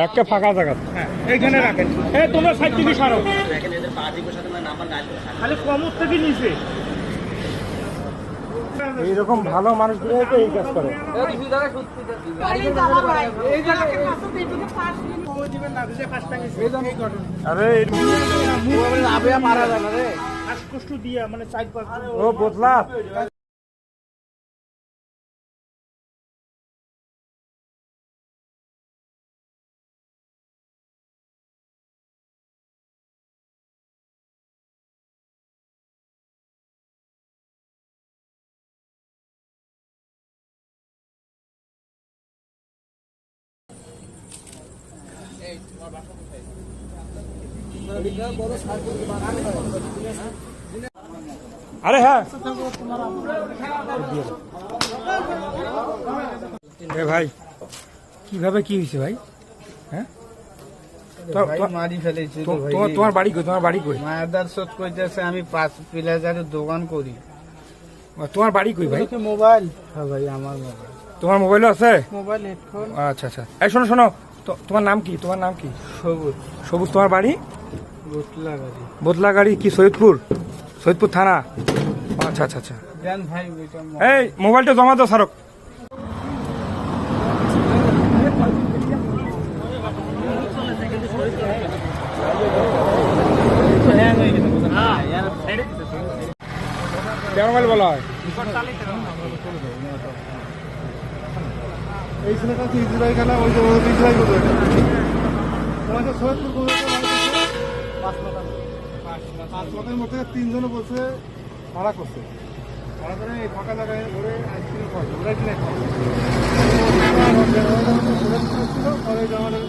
একটা ফাঁকা জায়গা এইখানে রাখেন। তোমরা সাইড থেকে সারো, খালি কমর থেকে নিচে। এইরকম ভালো মানুষগুলো এই কাজ করে। আরে শ্বাসকষ্ট দিয়া মানে 4-5 ও বদলা। আরে হ্যাঁ ভাই, কিভাবে কি হয়েছে ভাই? হ্যাঁ মারি ফেলেছি। তোমার বাড়ি কই? তোমার বাড়ি কই? মায়াদার শোধ কইতেছে আমি 5 প্লেজারের দোকান করি। তোমার বাড়ি কই ভাই? মোবাইল। হ্যাঁ ভাই আমার মোবাইল। তোমার মোবাইলও আছে? Mobile headphone. আচ্ছা আচ্ছা। এই শোনো শোনো, তোমার নাম কি? তোমার নাম কি? সবুজ। সবুজ। তোমার বাড়ি? বদলাগাড়ি। বদলাগাড়ি কি সৈয়দপুর? সৈয়দপুর থানা। আচ্ছা আচ্ছা আচ্ছা। জান ভাই এই মোবাইলটা জমা দাও স্মারক। কেন মোবাইল বলা হয়? এই ছেলেটা কি ইসরায়েল খেলা, ওই যে ইসরায়েল করবে তোমাকে সৈয়দপুর 5 লাখের মধ্যে 3 জনে বলছে ভাড়া করছে। ভাড়া করে এই ফাঁকা জায়গায় ওরে আইসক্রিম খাওয়াচ্ছে, ওরা কিনে খাওয়াচ্ছে। পরে আমাদের